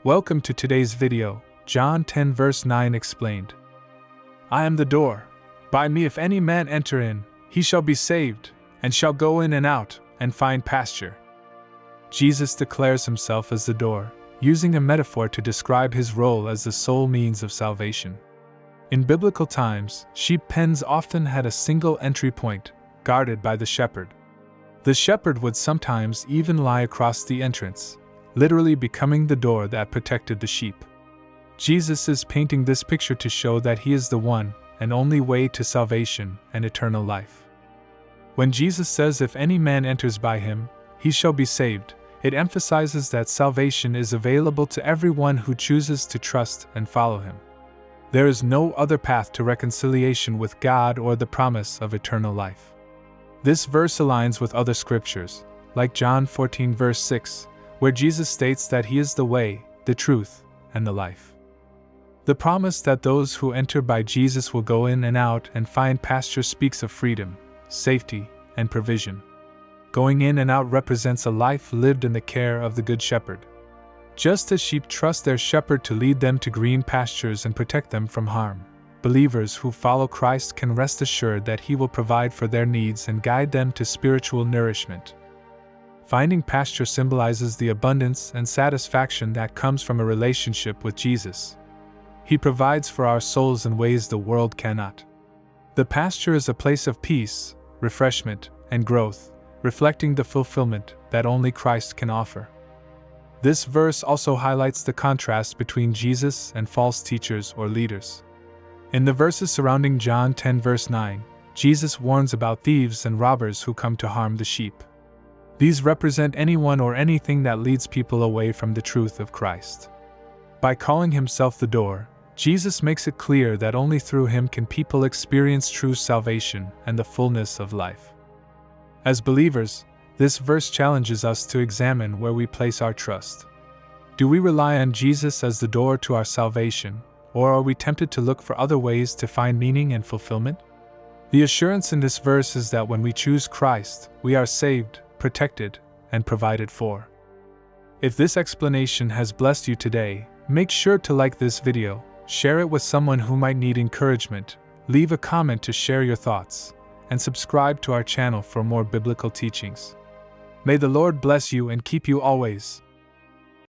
Welcome to today's video, John 10 verse 9 explained. I am the door. By me if any man enter in, he shall be saved, and shall go in and out, and find pasture. Jesus declares himself as the door, using a metaphor to describe his role as the sole means of salvation. In biblical times, sheep pens often had a single entry point, guarded by the shepherd. The shepherd would sometimes even lie across the entrance, literally becoming the door that protected the sheep. Jesus is painting this picture to show that he is the one and only way to salvation and eternal life. When Jesus says if any man enters by him, he shall be saved, it emphasizes that salvation is available to everyone who chooses to trust and follow him. There is no other path to reconciliation with God or the promise of eternal life. This verse aligns with other scriptures, like John 14 verse 6, where Jesus states that he is the way, the truth, and the life. The promise that those who enter by Jesus will go in and out and find pasture speaks of freedom, safety, and provision. Going in and out represents a life lived in the care of the Good Shepherd. Just as sheep trust their shepherd to lead them to green pastures and protect them from harm, believers who follow Christ can rest assured that he will provide for their needs and guide them to spiritual nourishment. Finding pasture symbolizes the abundance and satisfaction that comes from a relationship with Jesus. He provides for our souls in ways the world cannot. The pasture is a place of peace, refreshment, and growth, reflecting the fulfillment that only Christ can offer. This verse also highlights the contrast between Jesus and false teachers or leaders. In the verses surrounding John 10 verse 9, Jesus warns about thieves and robbers who come to harm the sheep. These represent anyone or anything that leads people away from the truth of Christ. By calling himself the door, Jesus makes it clear that only through him can people experience true salvation and the fullness of life. As believers, this verse challenges us to examine where we place our trust. Do we rely on Jesus as the door to our salvation, or are we tempted to look for other ways to find meaning and fulfillment? The assurance in this verse is that when we choose Christ, we are saved, protected, and provided for. If this explanation has blessed you today, make sure to like this video, share it with someone who might need encouragement, leave a comment to share your thoughts, and subscribe to our channel for more biblical teachings. May the Lord bless you and keep you always.